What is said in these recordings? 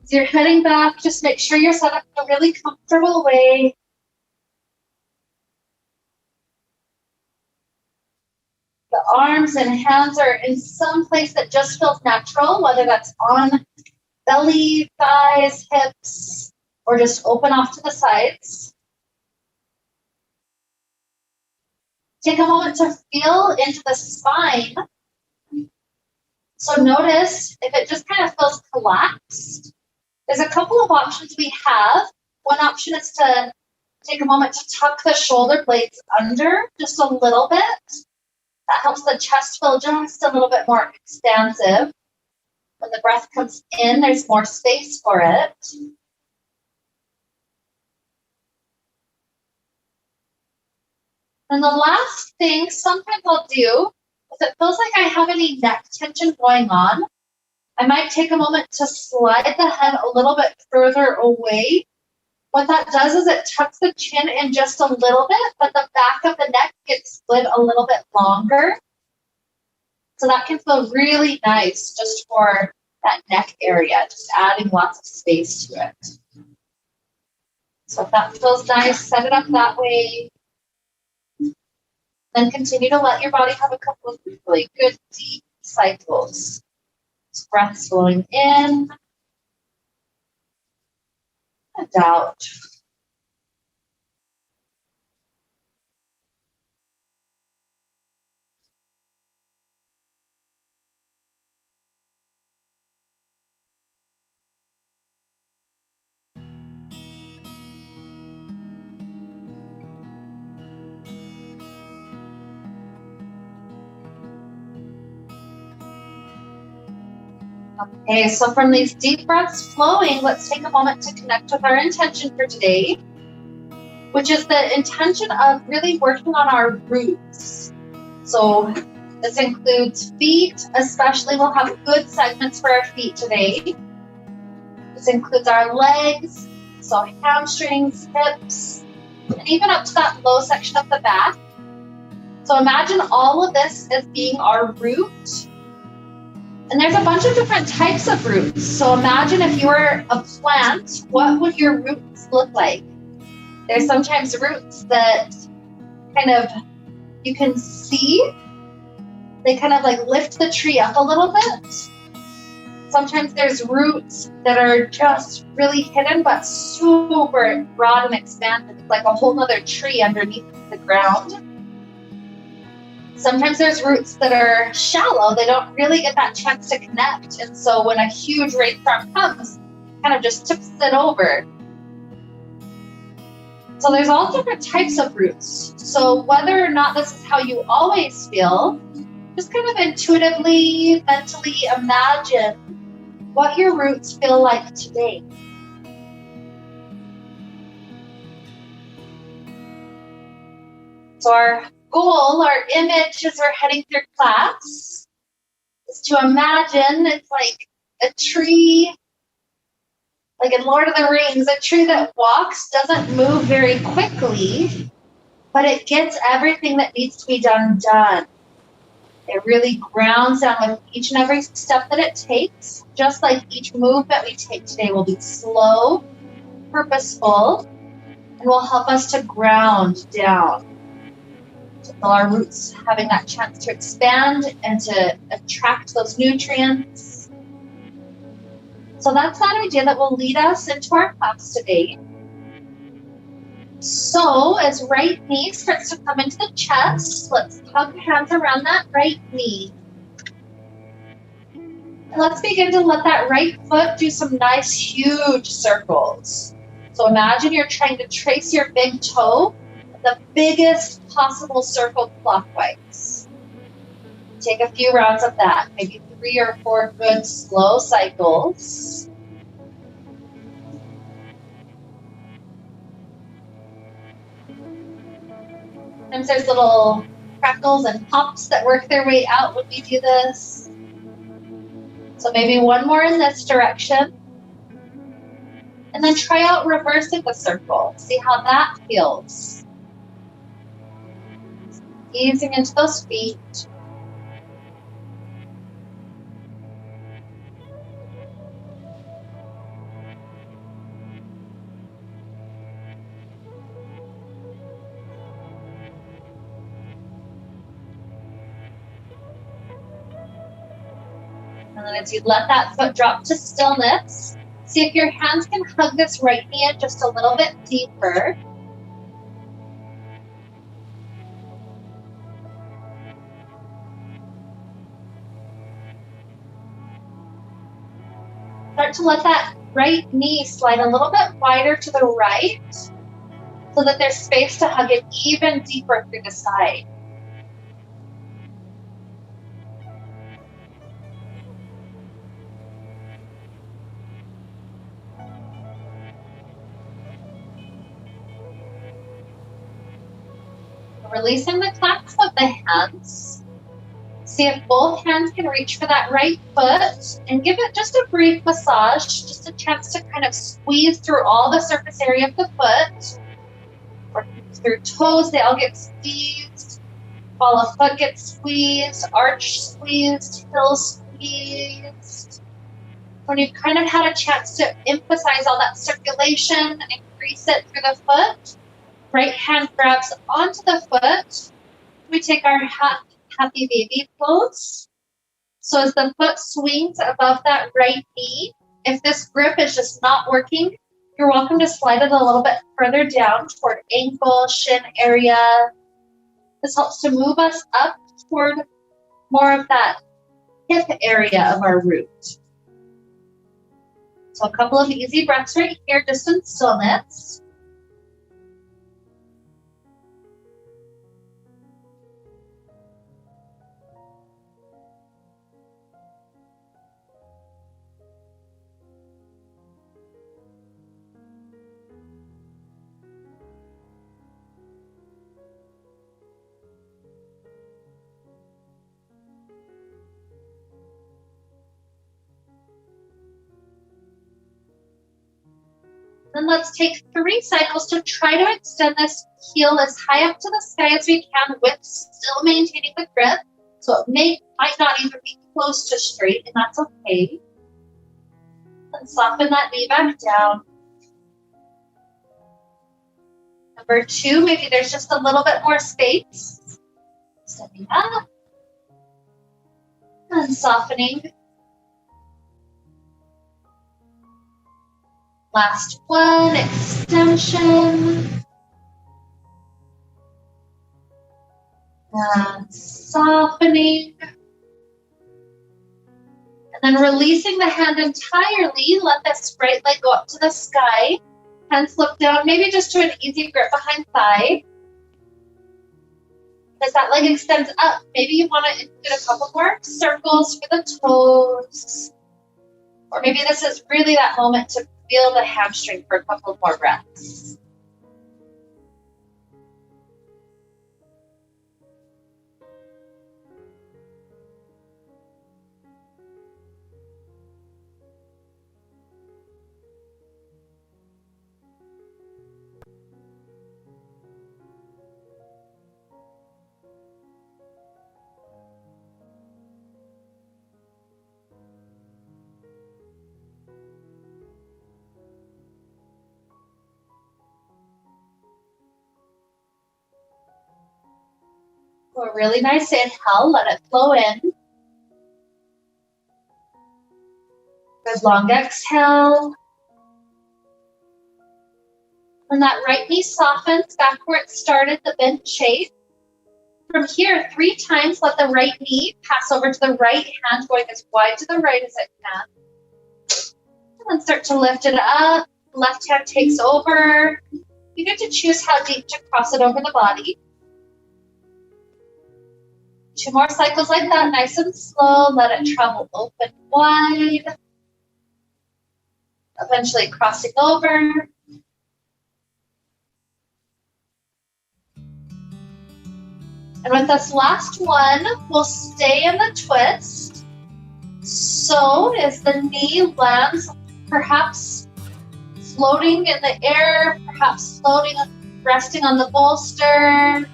As you're heading back, just make sure you're set up in a really comfortable way. The arms and hands are in some place that just feels natural, whether that's on belly, thighs, hips, or just open off to the sides. Take a moment to feel into the spine. So notice if it just kind of feels collapsed. There's a couple of options we have. One option is to take a moment to tuck the shoulder blades under just a little bit. That helps the chest feel just a little bit more expansive. When the breath comes in, there's more space for it. And the last thing sometimes I'll do, if it feels like I have any neck tension going on, I might take a moment to slide the head a little bit further away. What that does is it tucks the chin in just a little bit, but the back of the neck gets split a little bit longer. So that can feel really nice just for that neck area, just adding lots of space to it. So if that feels nice, set it up that way. Then continue to let your body have a couple of really good deep cycles. Breath flowing in and out. Okay, so from these deep breaths flowing, let's take a moment to connect with our intention for today, which is the intention of really working on our roots. So this includes feet, especially we'll have good segments for our feet today. This includes our legs, so hamstrings, hips, and even up to that low section of the back. So imagine all of this as being our root. And there's a bunch of different types of roots. So imagine if you were a plant, what would your roots look like? There's sometimes roots that kind of, you can see, they kind of like lift the tree up a little bit. Sometimes there's roots that are just really hidden, but super broad and expansive. It's like a whole other tree underneath the ground. Sometimes there's roots that are shallow. They don't really get that chance to connect. And so when a huge rainstorm comes, it kind of just tips it over. So there's all different types of roots. So whether or not this is how you always feel, just kind of intuitively, mentally imagine what your roots feel like today. So our goal, our image as we're heading through class is to imagine it's like a tree, like in Lord of the Rings, a tree that walks, doesn't move very quickly, but it gets everything that needs to be done. It really grounds down with each and every step that it takes, just like each move that we take today will be slow, purposeful, and will help us to ground down. So our roots having that chance to expand and to attract those nutrients. So that's that idea that will lead us into our class today. So as right knee starts to come into the chest, let's hug hands around that right knee. And let's begin to let that right foot do some nice huge circles. So imagine you're trying to trace your big toe, the biggest possible circle clockwise. Take a few rounds of that, maybe 3 or 4 good slow cycles. Sometimes there's little crackles and pops that work their way out when we do this. So maybe one more in this direction. And then try out reversing the circle. See how that feels. Easing into those feet. And then as you let that foot drop to stillness, see if your hands can hug this right knee in just a little bit deeper. Start to let that right knee slide a little bit wider to the right so that there's space to hug it even deeper through the side. Releasing the clasp of the hands. See if both hands can reach for that right foot and give it just a brief massage, just a chance to kind of squeeze through all the surface area of the foot. Working through toes, they all get squeezed. Ball of foot gets squeezed, arch squeezed, heel squeezed. When you've kind of had a chance to emphasize all that circulation, increase it through the foot, right hand grabs onto the foot. We take our happy baby pose. So as the foot swings above that right knee, if this grip is just not working, you're welcome to slide it a little bit further down toward ankle, shin area. This helps to move us up toward more of that hip area of our root. So a couple of easy breaths right here, just in stillness. Then let's take 3 cycles to try to extend this heel as high up to the sky as we can with still maintaining the grip. So it might not even be close to straight, and that's okay. And soften that knee back down. Number 2, maybe there's just a little bit more space. Stepping up. And softening. Last one, extension. And softening. And then releasing the hand entirely, let this right leg go up to the sky. Hands look down, maybe just to an easy grip behind thigh. As that leg extends up, maybe you want to include a couple more circles for the toes. Or maybe this is really that moment to feel the hamstring for a couple more breaths. A really nice inhale, let it flow in. Good long exhale. And that right knee softens back where it started, the bent shape. From here, 3 times, let the right knee pass over to the right hand, going as wide to the right as it can. And then start to lift it up. Left hand takes over. You get to choose how deep to cross it over the body. 2 more cycles like that, nice and slow. Let it travel open wide. Eventually crossing over. And with this last one, we'll stay in the twist. So as the knee lands, perhaps floating in the air, perhaps floating, resting on the bolster.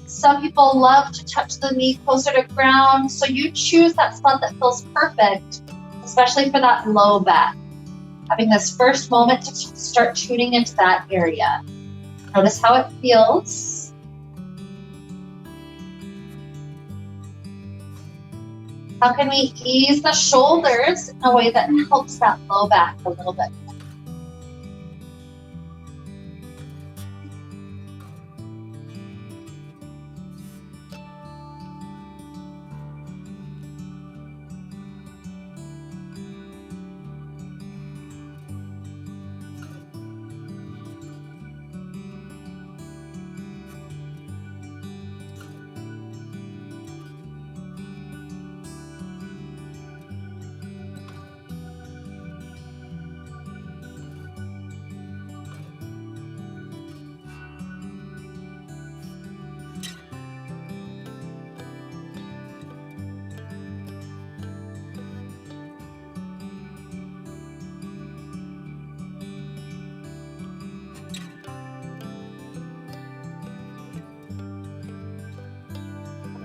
Some people love to touch the knee closer to ground, so you choose that spot that feels perfect, especially for that low back. Having this first moment to start tuning into that area. Notice how it feels. How can we ease the shoulders in a way that helps that low back a little bit?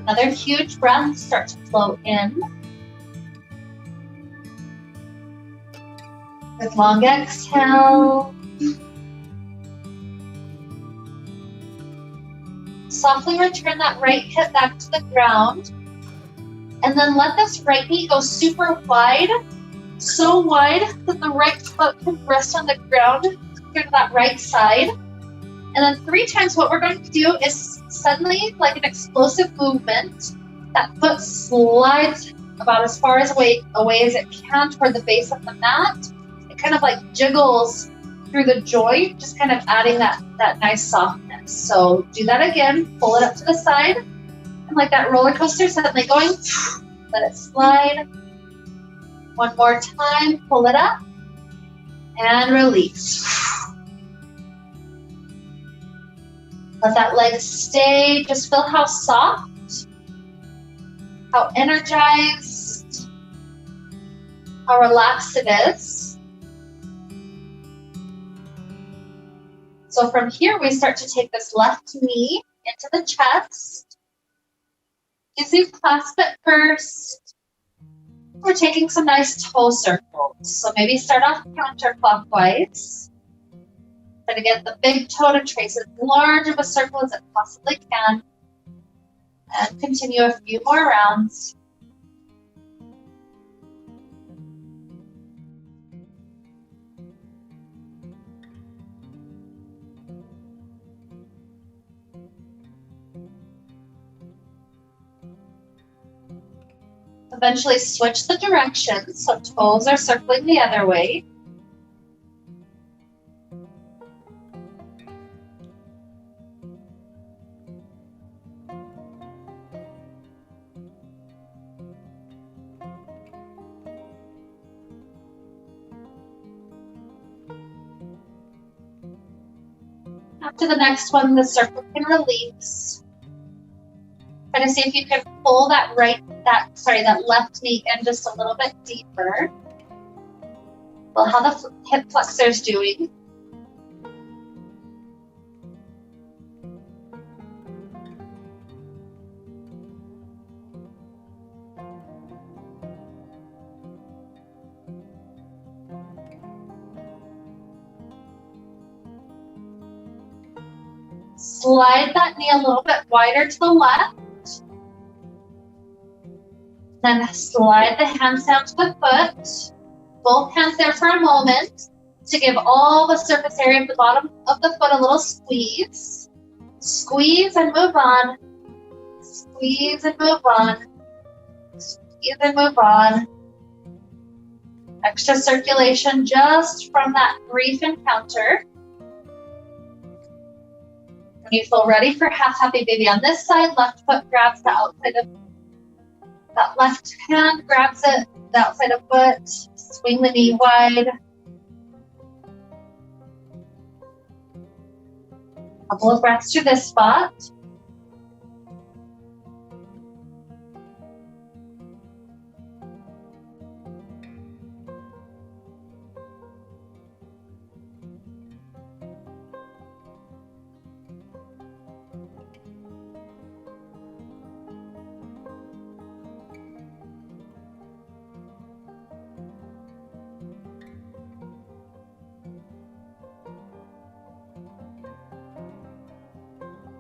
Another huge breath, start to flow in. With long exhale. Softly return that right hip back to the ground. And then let this right knee go super wide. So wide that the right foot can rest on the ground to that right side. And then 3 times what we're going to do is suddenly, like an explosive movement, that foot slides about as far away as it can toward the base of the mat. It kind of like jiggles through the joint, just kind of adding that nice softness. So do that again, pull it up to the side, and like that roller coaster suddenly going, let it slide. One more time, pull it up, and release. Let that leg stay. Just feel how soft, how energized, how relaxed it is. So from here, we start to take this left knee into the chest. As you clasp it first, we're taking some nice toe circles. So maybe start off counterclockwise. Try to get the big toe to trace as large of a circle as it possibly can. And continue a few more rounds. Eventually switch the direction, so toes are circling the other way. After the next one, the circle can release. Try to see if you can pull that left knee in just a little bit deeper. Well, how the hip flexor is doing. Slide that knee a little bit wider to the left. Then slide the hands down to the foot. Both hands there for a moment to give all the surface area of the bottom of the foot a little squeeze. Squeeze and move on. Squeeze and move on. Squeeze and move on. Extra circulation just from that brief encounter. When you feel ready for half happy baby on this side, left foot grabs the outside of that left hand, grabs it, the outside of foot, swing the knee wide. Couple of breaths to this spot.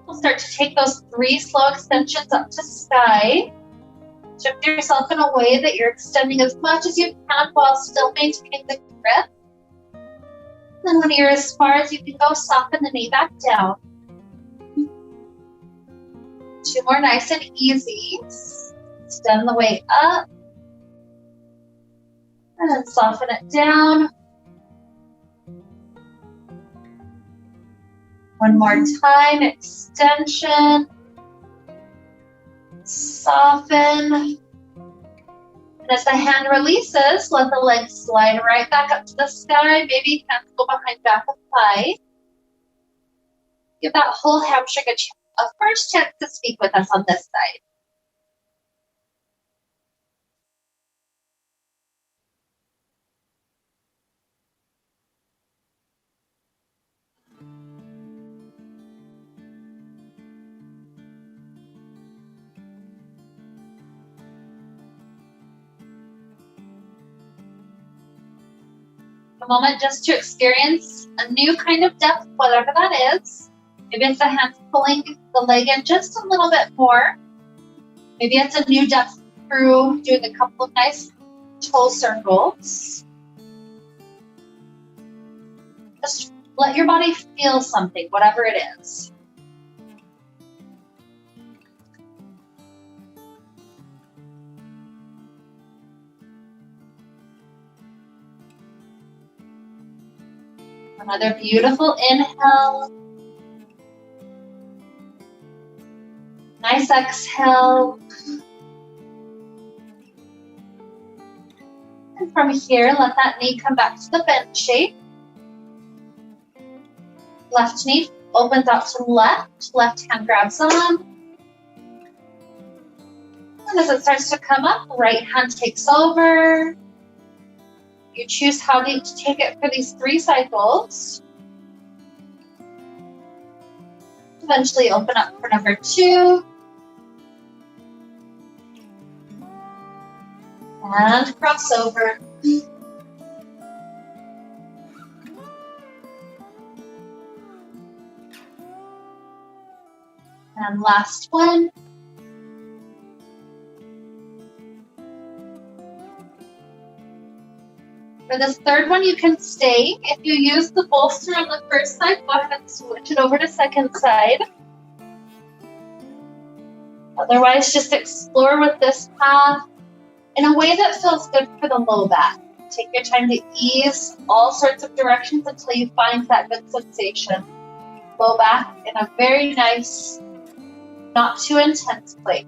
We'll start to take those 3 slow extensions up to sky. Shift yourself in a way that you're extending as much as you can while still maintaining the grip. Then when you're as far as you can go, soften the knee back down. 2 more nice and easy. Extend the weight up. And then soften it down. 1 more time, extension. Soften. And as the hand releases, let the legs slide right back up to the sky. Maybe hands go behind back of thigh. Give that whole hamstring a first chance to speak with us on this side. A moment just to experience a new kind of depth, whatever that is. Maybe it's the hands pulling the leg in just a little bit more. Maybe it's a new depth through doing a couple of nice toe circles. Just let your body feel something, whatever it is. Another beautiful inhale. Nice exhale. And from here, let that knee come back to the bend shape. Left knee opens out to left. Left hand grabs on. And as it starts to come up, right hand takes over. You choose how deep to take it for these 3 cycles. Eventually open up for number 2. And cross over. And last one. For this 3rd one, you can stay. If you use the bolster on the first side, go ahead and switch it over to second side. Otherwise, just explore with this path in a way that feels good for the low back. Take your time to ease all sorts of directions until you find that good sensation. Low back in a very nice, not too intense place.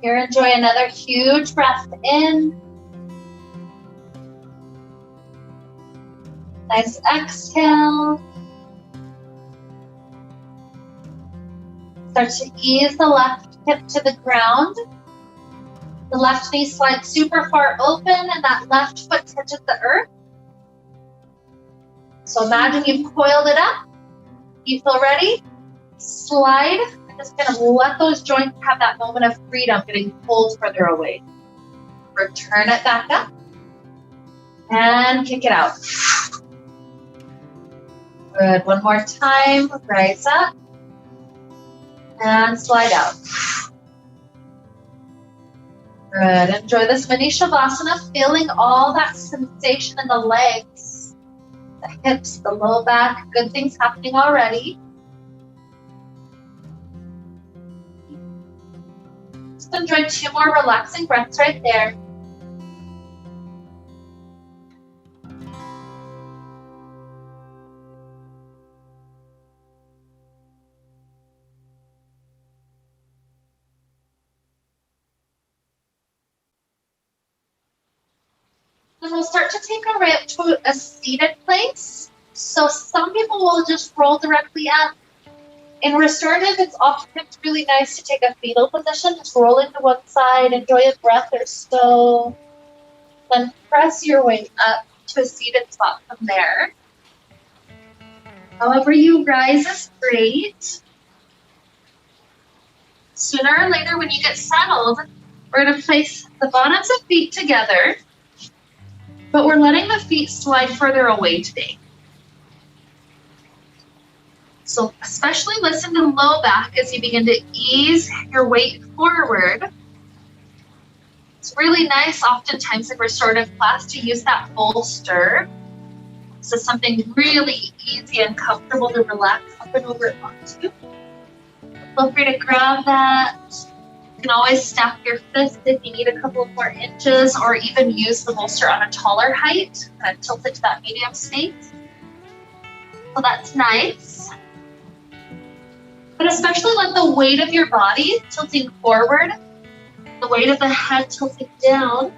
Here, enjoy another huge breath in. Nice exhale. Start to ease the left hip to the ground. The left knee slides super far open and that left foot touches the earth. So imagine you've coiled it up. You feel ready? Slide Just gonna let those joints have that moment of freedom, getting pulled further away. Return it back up and kick it out. Good, one more time, rise up and slide out. Good, enjoy this mini Shavasana, feeling all that sensation in the legs, the hips, the low back, good things happening already. Just enjoy 2 more relaxing breaths right there. Then we'll start to take our way up to a seated place. So some people will just roll directly up. In restorative, it's often really nice to take a fetal position, just roll into one side, enjoy a breath or so, then press your way up to a seated spot from there. However you rise is great. Sooner or later, when you get settled, we're going to place the bottoms of feet together, but we're letting the feet slide further away today. So especially listen to the low back as you begin to ease your weight forward. It's really nice oftentimes in restorative class to use that bolster. So something really easy and comfortable to relax up and over onto. Feel free to grab that. You can always stack your fist if you need a couple of more inches, or even use the bolster on a taller height, kind of tilt it to that medium state. So that's nice. But especially let the weight of your body tilting forward, the weight of the head tilting down,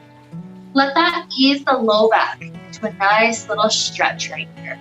let that ease the low back to a nice little stretch right here.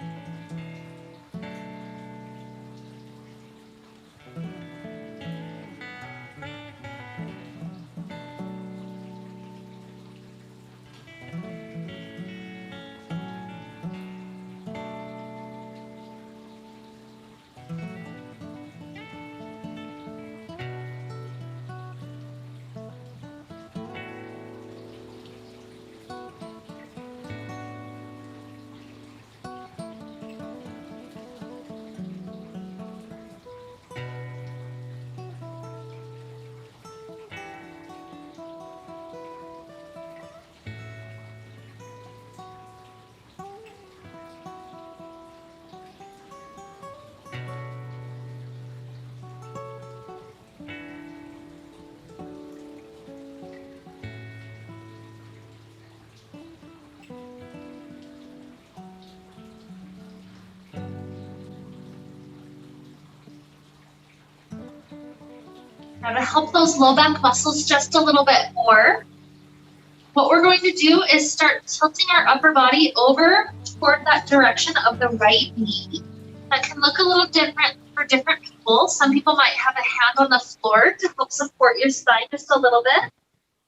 Now to help those low back muscles just a little bit more, what we're going to do is start tilting our upper body over toward that direction of the right knee. That can look a little different for different people. Some people might have a hand on the floor to help support your spine just a little bit.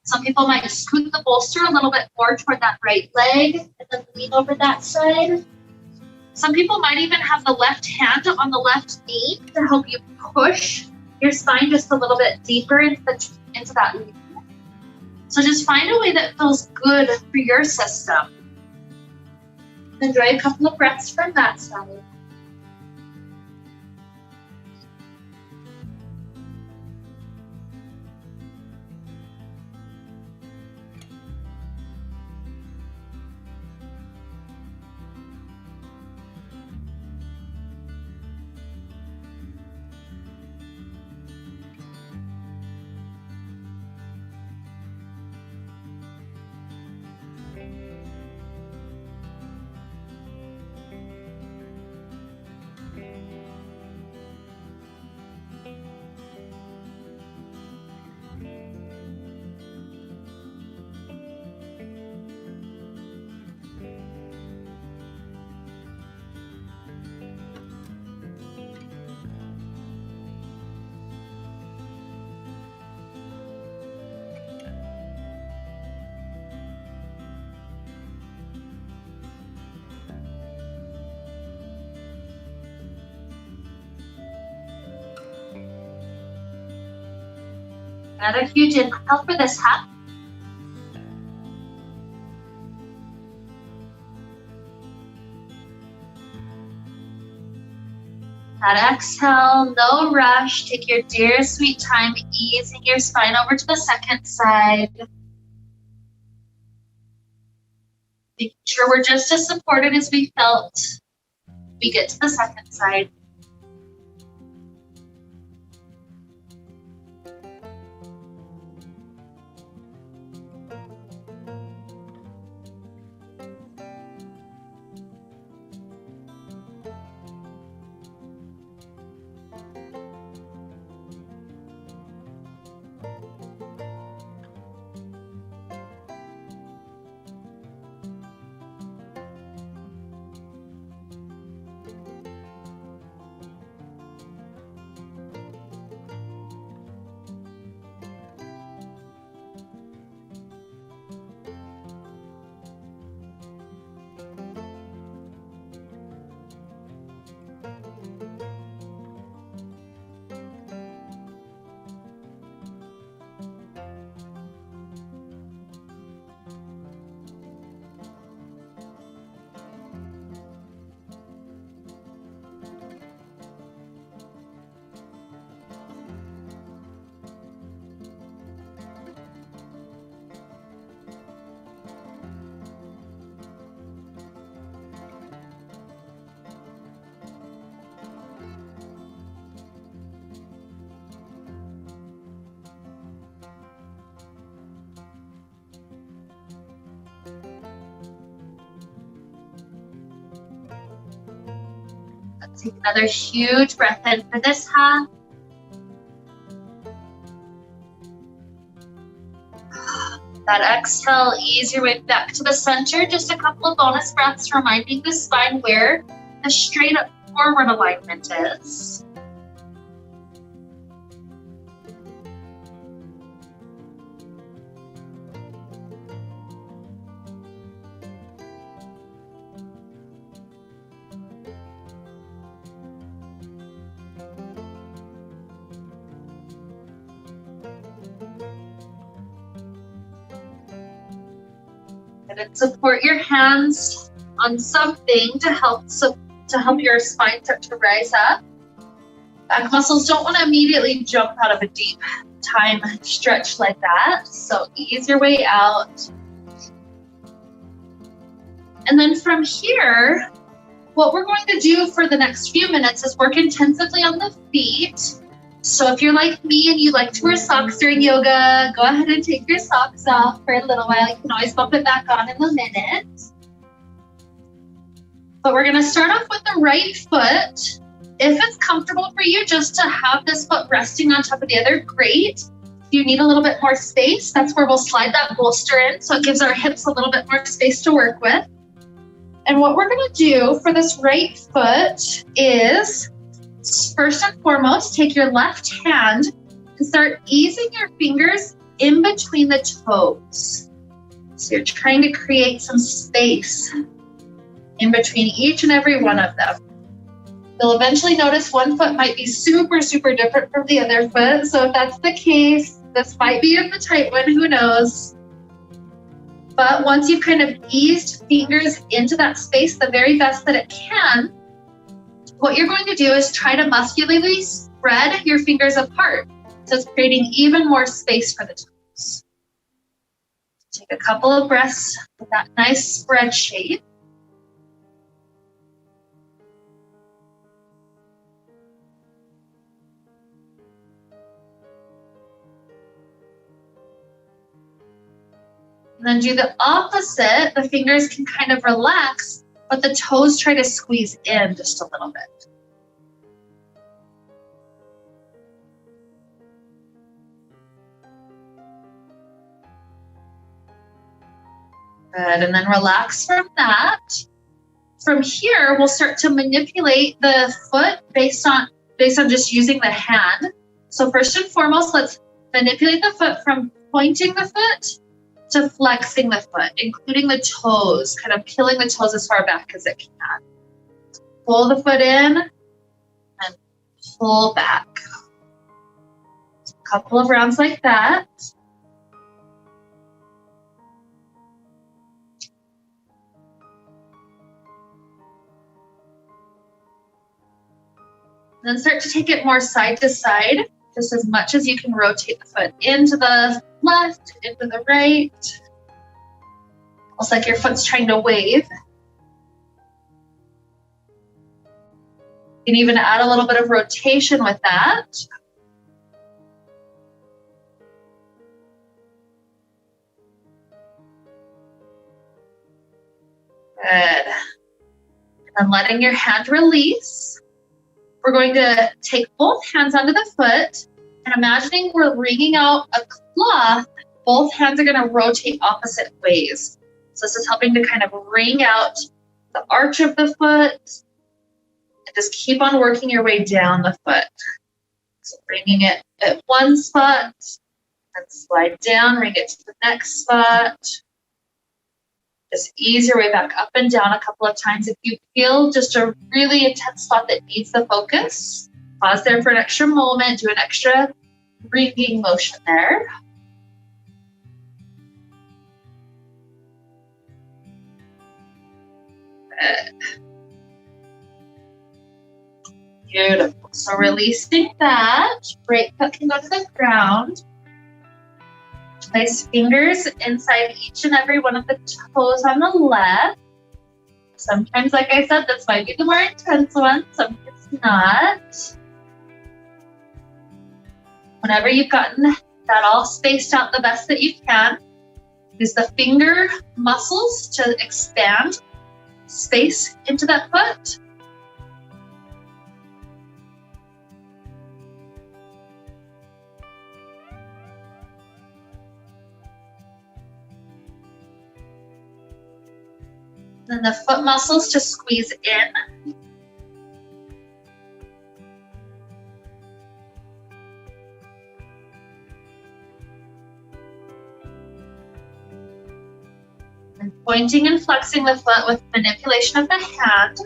Some people might scoot the bolster a little bit more toward that right leg and then lean over that side. Some people might even have the left hand on the left knee to help you push your spine just a little bit deeper into that knee. So just find a way that feels good for your system. Enjoy a couple of breaths from that side. Another huge inhale for this half. That exhale, no rush. Take your dear sweet time, easing your spine over to the second side. Making sure we're just as supported as we felt we get to the second side. Let's take another huge breath in for this half. That exhale, ease your way back to the center. Just a couple of bonus breaths, reminding the spine where the straight up forward alignment is. And support your hands on something to help your spine start to rise up. Back muscles don't want to immediately jump out of a deep time stretch like that, so ease your way out. And then from here, what we're going to do for the next few minutes is work intensively on the feet. So if you're like me and you like to wear socks during yoga, go ahead and take your socks off for a little while. You can always bump it back on in a minute. But we're going to start off with the right foot. If it's comfortable for you just to have this foot resting on top of the other, great. If you need a little bit more space, that's where we'll slide that bolster in, so it gives our hips a little bit more space to work with. And what we're going to do for this right foot is, first and foremost, take your left hand and start easing your fingers in between the toes. So you're trying to create some space in between each and every one of them. You'll eventually notice one foot might be super, super different from the other foot. So if that's the case, this might be in the tight one, who knows? But once you've kind of eased fingers into that space the very best that it can, what you're going to do is try to muscularly spread your fingers apart. So it's creating even more space for the toes. Take a couple of breaths with that nice spread shape. And then do the opposite. The fingers can kind of relax, but the toes try to squeeze in just a little bit. Good, and then relax from that. From here, we'll start to manipulate the foot based on just using the hand. So first and foremost, let's manipulate the foot from pointing the foot to flexing the foot, including the toes, kind of peeling the toes as far back as it can. Pull the foot in and pull back. A couple of rounds like that. Then start to take it more side to side, just as much as you can rotate the foot into the left, into the right. Almost like your foot's trying to wave. You can even add a little bit of rotation with that. Good. And letting your hand release. We're going to take both hands under the foot and imagining we're wringing out a cloth. Both hands are going to rotate opposite ways. So this is helping to kind of wring out the arch of the foot. And just keep on working your way down the foot. So bringing it at one spot and slide down, bring it to the next spot. Just ease your way back up and down a couple of times. If you feel just a really intense spot that needs the focus, pause there for an extra moment, do an extra wringing motion there. Good. Beautiful. So releasing that, right foot can go to the ground. Place fingers inside each and every one of the toes on the left. Sometimes, like I said, this might be the more intense one, sometimes not. Whenever you've gotten that all spaced out the best that you can, use the finger muscles to expand space into that foot. Then the foot muscles to squeeze in. And pointing and flexing the foot with manipulation of the hand.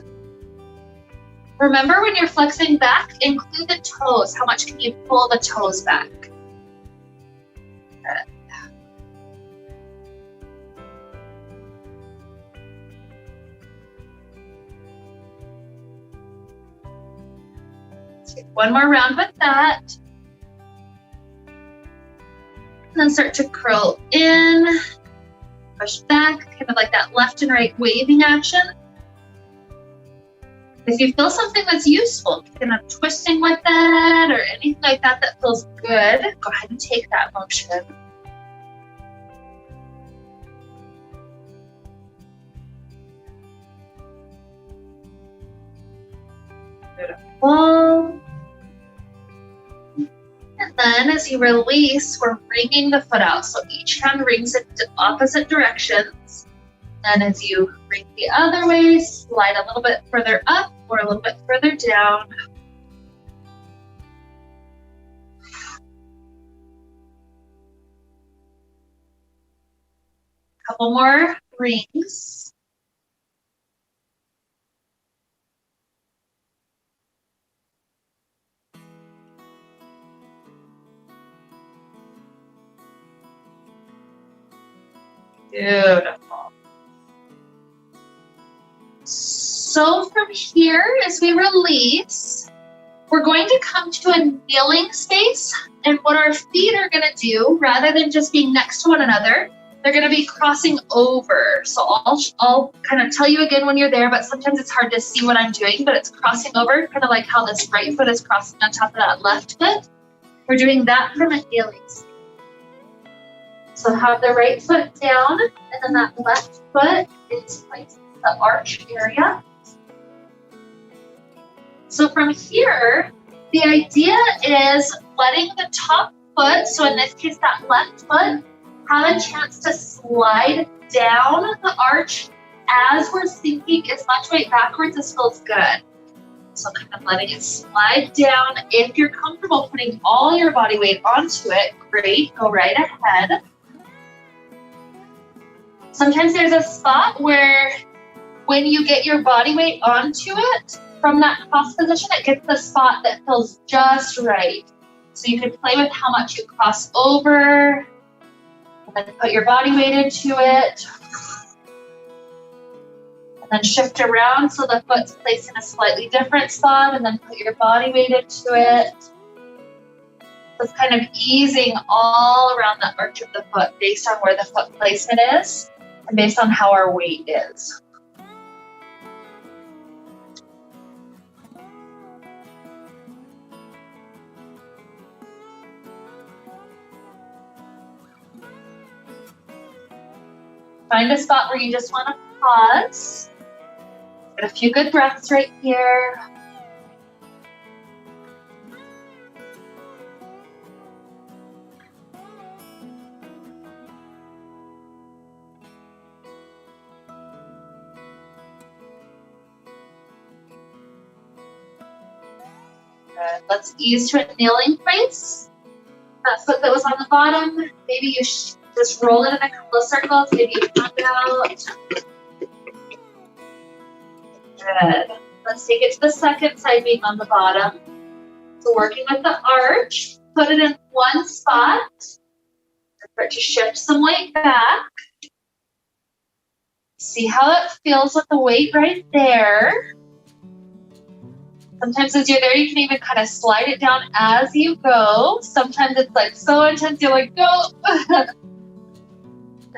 Remember when you're flexing back, include the toes. How much can you pull the toes back? Good. Take one more round with that. And then start to curl in, push back, kind of like that left and right waving action. If you feel something that's useful, kind of twisting with it or anything like that that feels good, go ahead and take that motion. Beautiful. And then as you release, we're wringing the foot out. So each hand wrings in opposite directions. And as you wring the other way, slide a little bit further up or a little bit further down. Couple more rings. Beautiful. So from here, as we release, we're going to come to a kneeling space. And what our feet are going to do, rather than just being next to one another, they're going to be crossing over. So I'll kind of tell you again when you're there, but sometimes it's hard to see what I'm doing, but it's crossing over, kind of like how this right foot is crossing on top of that left foot. We're doing that from a kneeling space. So have the right foot down, and then that left foot is placed in the arch area. So from here, the idea is letting the top foot, so in this case that left foot, have a chance to slide down the arch as we're sinking as much weight backwards as feels good. So kind of letting it slide down. If you're comfortable putting all your body weight onto it, great, go right ahead. Sometimes there's a spot where when you get your body weight onto it, from that cross position, it gets the spot that feels just right. So you can play with how much you cross over, and then put your body weight into it. And then shift around so the foot's placed in a slightly different spot, and then put your body weight into it. So it's kind of easing all around the arch of the foot based on where the foot placement is and based on how our weight is. Find a spot where you just want to pause. Get a few good breaths right here. Good. Let's ease to a kneeling place. That foot that was on the bottom, maybe you just roll it in a couple of circles. Maybe you pump it out. Good. Let's take it to the second side being on the bottom. So working with the arch, put it in one spot. Start to shift some weight back. See how it feels with the weight right there. Sometimes as you're there, you can even kind of slide it down as you go. Sometimes it's like so intense, you're like, go.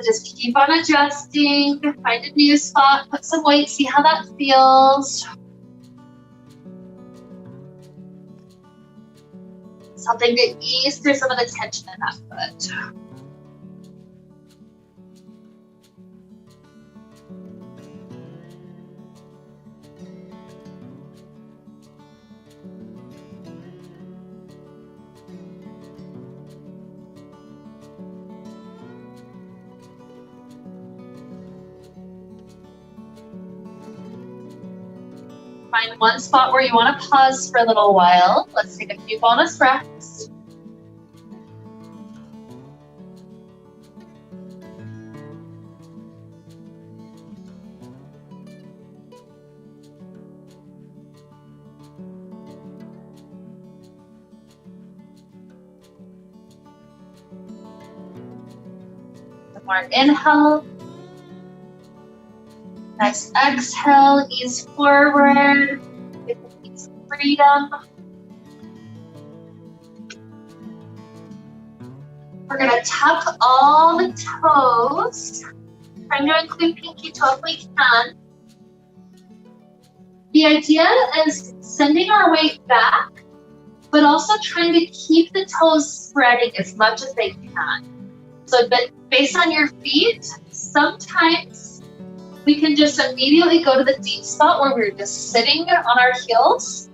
So just keep on adjusting, find a new spot, put some weight, see how that feels. Something to ease through some of the tension in that foot. Find one spot where you want to pause for a little while. Let's take a few bonus breaths. One more inhale. Nice exhale, ease forward, give the feet some freedom. We're gonna tuck all the toes, trying to include pinky toe if we can. The idea is sending our weight back, but also trying to keep the toes spreading as much as they can. So based on your feet, sometimes we can just immediately go to the deep spot where we're just sitting on our heels.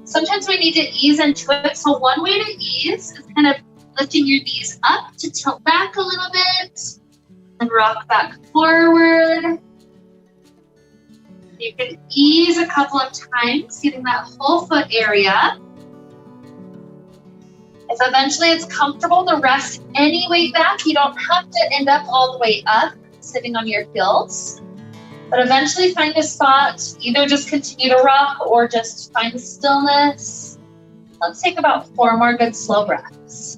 Sometimes we need to ease into it. So one way to ease is kind of lifting your knees up to tilt back a little bit and rock back forward. You can ease a couple of times, getting that whole foot area. If eventually it's comfortable to rest any weight back, you don't have to end up all the way up, sitting on your heels. But eventually find a spot, either just continue to rock or just find stillness. Let's take about 4 more good slow breaths.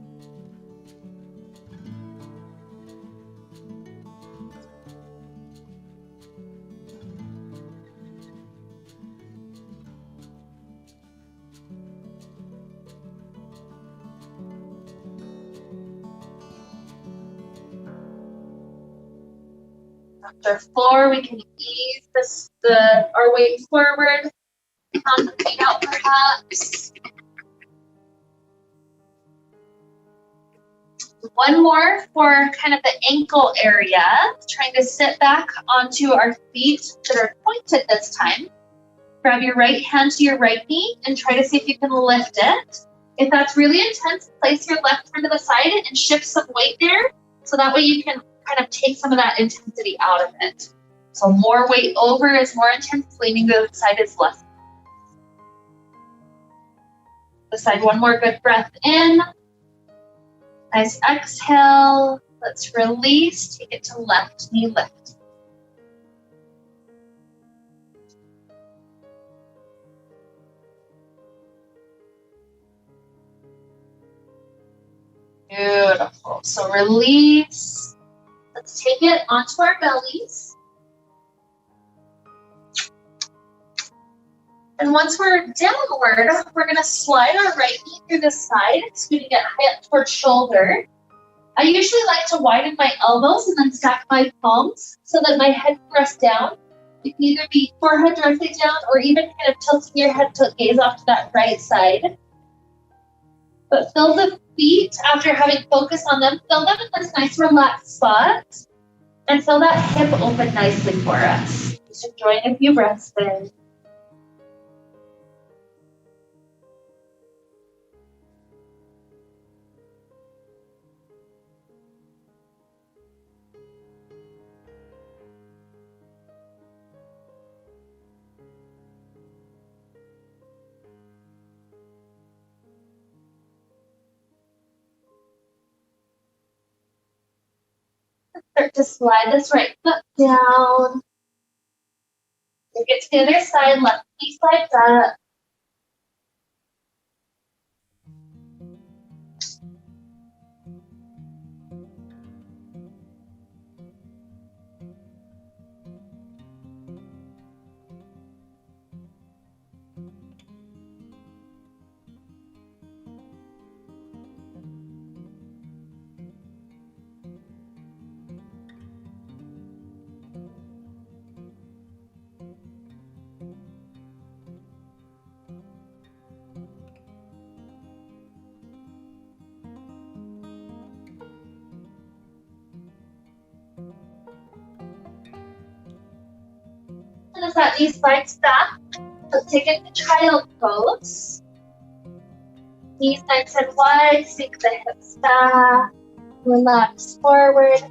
After 4, we can ease our weight forward, pound the feet out perhaps. One more for kind of the ankle area, trying to sit back onto our feet that are pointed this time. Grab your right hand to your right knee and try to see if you can lift it. If that's really intense, place your left hand to the side and shift some weight there, so that way you can kind of take some of that intensity out of it. So more weight over is more intense, leaning to the side is less. The side, one more good breath in. Nice exhale. Let's release, take it to left knee lift. Beautiful. So release. Let's take it onto our bellies. And once we're downward, we're going to slide our right knee through the side so we can get high up towards shoulder. I usually like to widen my elbows and then stack my palms so that my head can rest down. It can either be forehead directly down or even kind of tilting your head to gaze off to that right side. But feel the feet, after having focus on them, feel them in this nice relaxed spot. And feel that hip open nicely for us. Just enjoying a few breaths there. Start to slide this right foot down. Take it to the other side, left knee slides up. And as that knee slides back, let's take it to child pose. Knees nice and wide, sink the hips back, relax forward.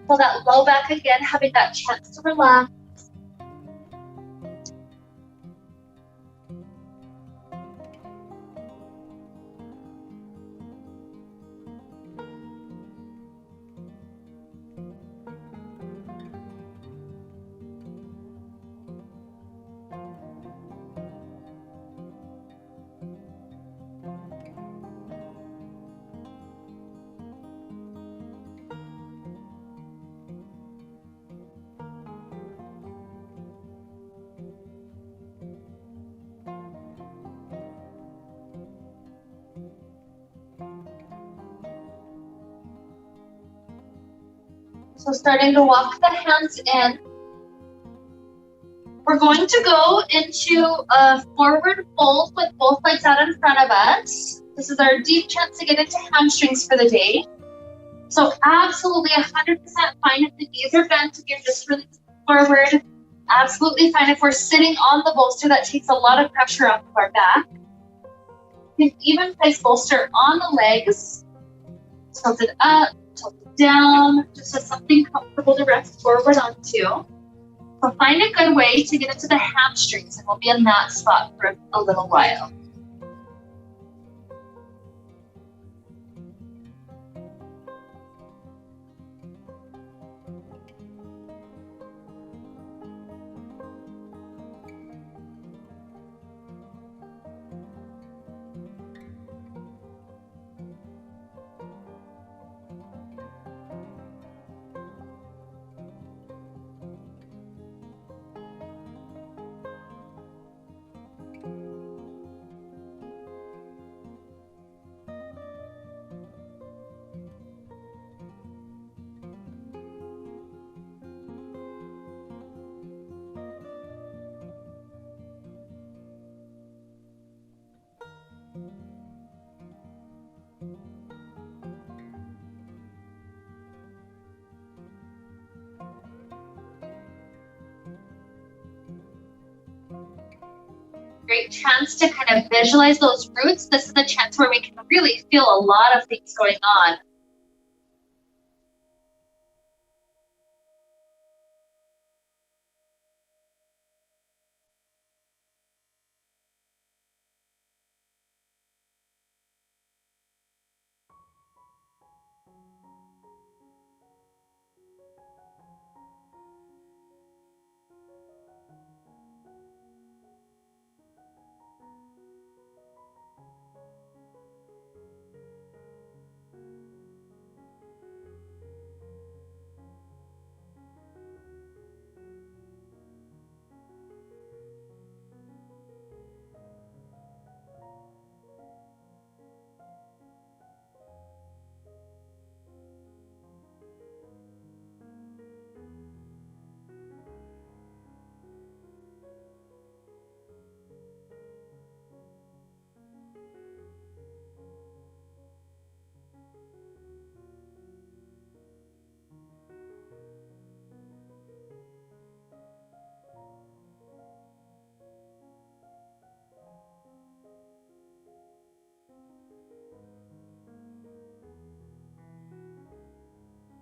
Pull that low back again, having that chance to relax. So starting to walk the hands in. We're going to go into a forward fold with both legs out in front of us. This is our deep chance to get into hamstrings for the day. So absolutely 100% fine if the knees are bent, if you're just really forward. Absolutely fine if we're sitting on the bolster. That takes a lot of pressure off of our back. You can even place bolster on the legs. Tilt it up, tilt it down, just as something comfortable to rest forward onto. So find a good way to get into the hamstrings, and we'll be in that spot for a little while. Great chance to kind of visualize those roots. This is the chance where we can really feel a lot of things going on.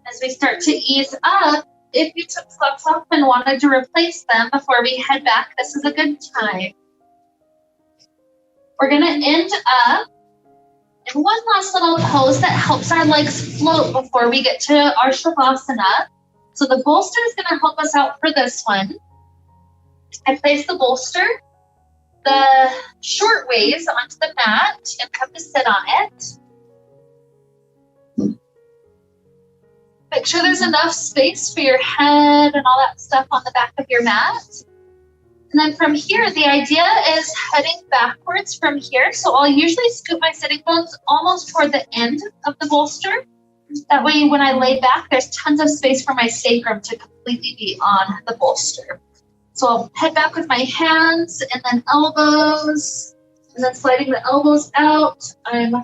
As we start to ease up, if you took socks off and wanted to replace them before we head back, this is a good time. We're going to end up in one last little pose that helps our legs float before we get to our Shavasana. So the bolster is going to help us out for this one. I place the bolster the short ways onto the mat and come to sit on it. Make sure there's enough space for your head and all that stuff on the back of your mat. And then from here, the idea is heading backwards from here. So I'll usually scoop my sitting bones almost toward the end of the bolster. That way, when I lay back, there's tons of space for my sacrum to completely be on the bolster. So I'll head back with my hands and then elbows, and then sliding the elbows out. I'm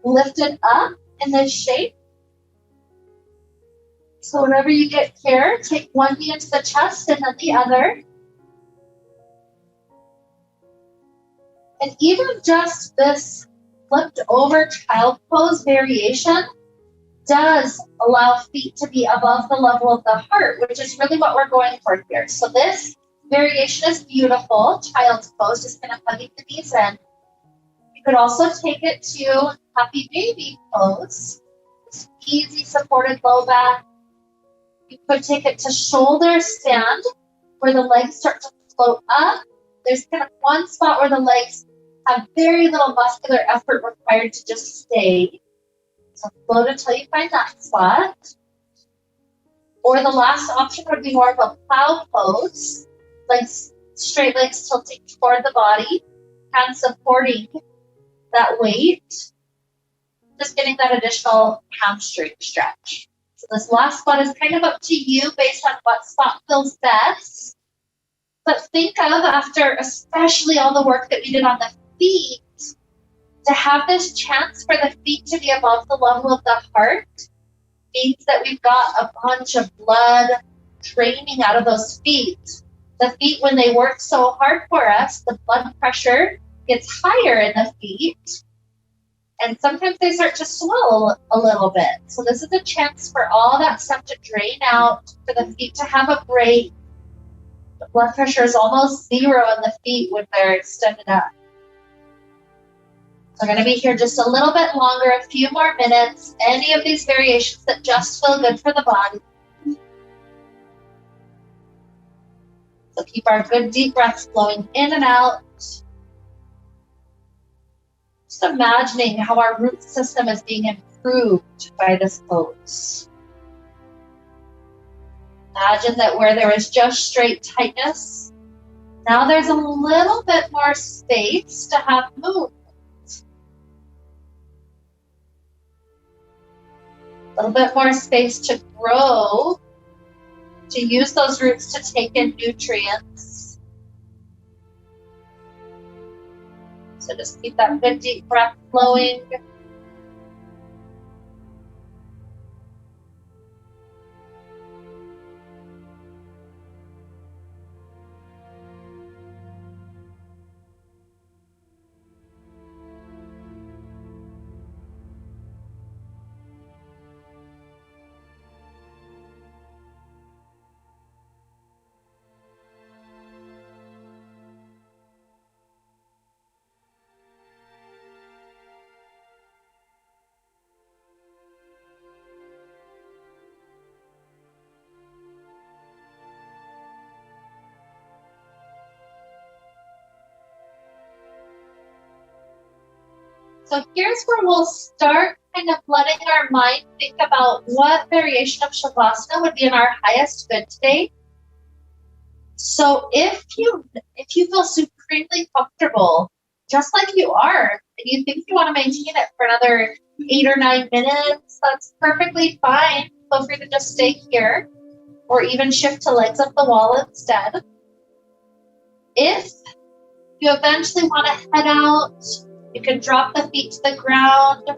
lifted up in this shape. So whenever you get here, take one knee into the chest and then the other. And even just this flipped over child pose variation does allow feet to be above the level of the heart, which is really what we're going for here. So this variation is beautiful. Child's pose, just kind of hugging the knees in. You could also take it to happy baby pose. This easy supported low back. You could take it to shoulder stand, where the legs start to float up. There's kind of one spot where the legs have very little muscular effort required to just stay. So float until you find that spot. Or the last option would be more of a plow pose, legs, straight legs tilting toward the body, hands supporting that weight, just getting that additional hamstring stretch. So this last spot is kind of up to you based on what spot feels best. But think of, after especially all the work that we did on the feet, to have this chance for the feet to be above the level of the heart means that we've got a bunch of blood draining out of those feet. The feet, when they work so hard for us, the blood pressure gets higher in the feet. And sometimes they start to swell a little bit. So this is a chance for all that stuff to drain out, for the feet to have a break. The blood pressure is almost zero in the feet when they're extended up. So I'm going to be here just a little bit longer, a few more minutes. Any of these variations that just feel good for the body. So keep our good deep breaths flowing in and out. Just imagining how our root system is being improved by this pose. Imagine that where there was just straight tightness, now there's a little bit more space to have movement. A little bit more space to grow, to use those roots to take in nutrients. So just keep that good deep breath flowing. So here's where we'll start kind of letting our mind think about what variation of Shavasana would be in our highest good today. So if you feel supremely comfortable, just like you are, and you think you want to maintain it for another 8 or 9 minutes, that's perfectly fine. Feel free to just stay here or even shift to legs up the wall instead. If you eventually want to head out, you can drop the feet to the ground,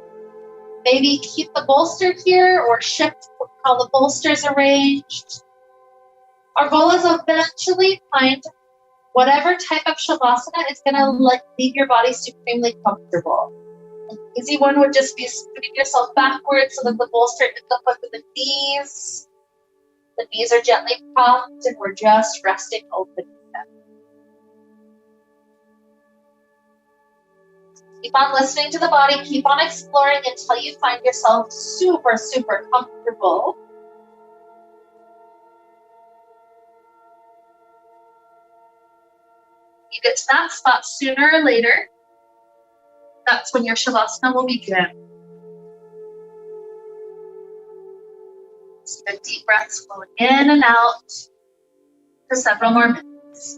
maybe keep the bolster here or shift how the bolster is arranged. Our goal is eventually find whatever type of Shavasana is going to leave your body supremely comfortable. An easy one would just be scooting yourself backwards so that the bolster ends up under the knees. The knees are gently propped and we're just resting open. Keep on listening to the body, keep on exploring until you find yourself super, super comfortable. You get to that spot sooner or later. That's when your Shavasana will begin. So good deep breaths flowing in and out for several more minutes.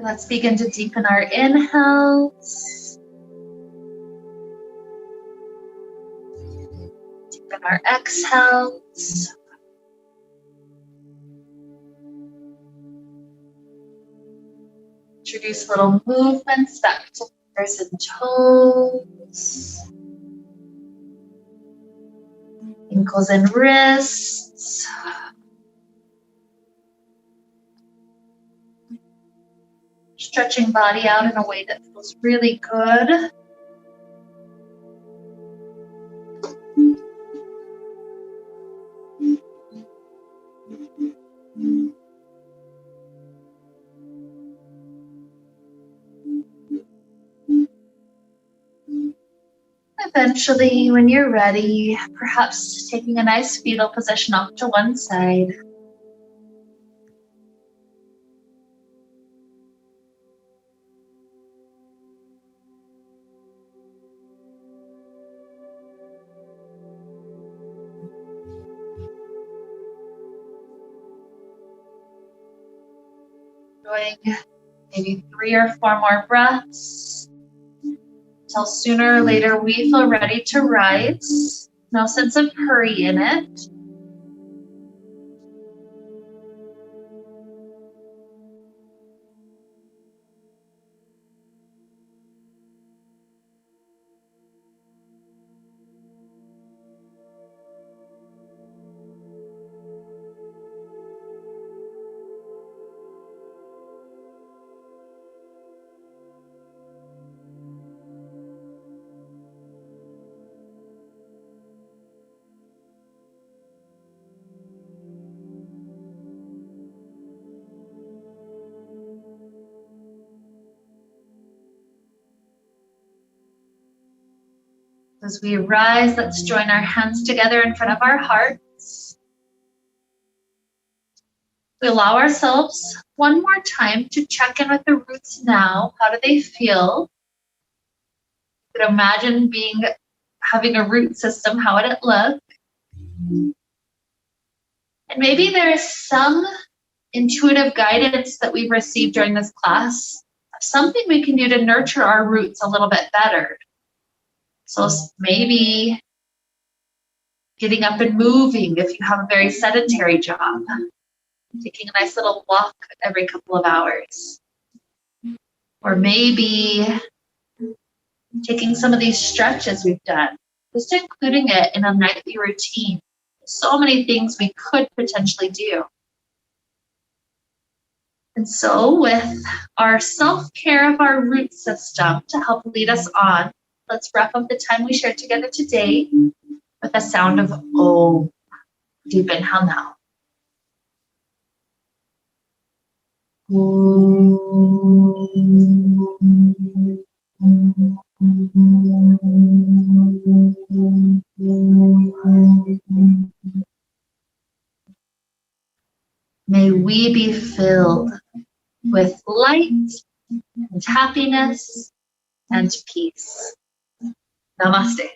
Let's begin to deepen our inhales. Deepen our exhales. Introduce little movements back to fingers and toes. Ankles and wrists. Stretching body out in a way that feels really good. eventually, when you're ready, perhaps taking a nice fetal position off to one side. Doing maybe 3 or 4 more breaths until sooner or later we feel ready to rise. No sense of hurry in it. As we rise, let's join our hands together in front of our hearts. We allow ourselves one more time to check in with the roots now. How do they feel? You could imagine having a root system. How would it look? And maybe there's some intuitive guidance that we've received during this class, something we can do to nurture our roots a little bit better. So maybe getting up and moving if you have a very sedentary job, taking a nice little walk every couple of hours, or maybe taking some of these stretches we've done, just including it in a nightly routine. So many things we could potentially do. And so with our self-care of our root system to help lead us on, let's wrap up the time we shared together today with the sound of Om. Deep inhale now. May we be filled with light and happiness and peace. Namaste.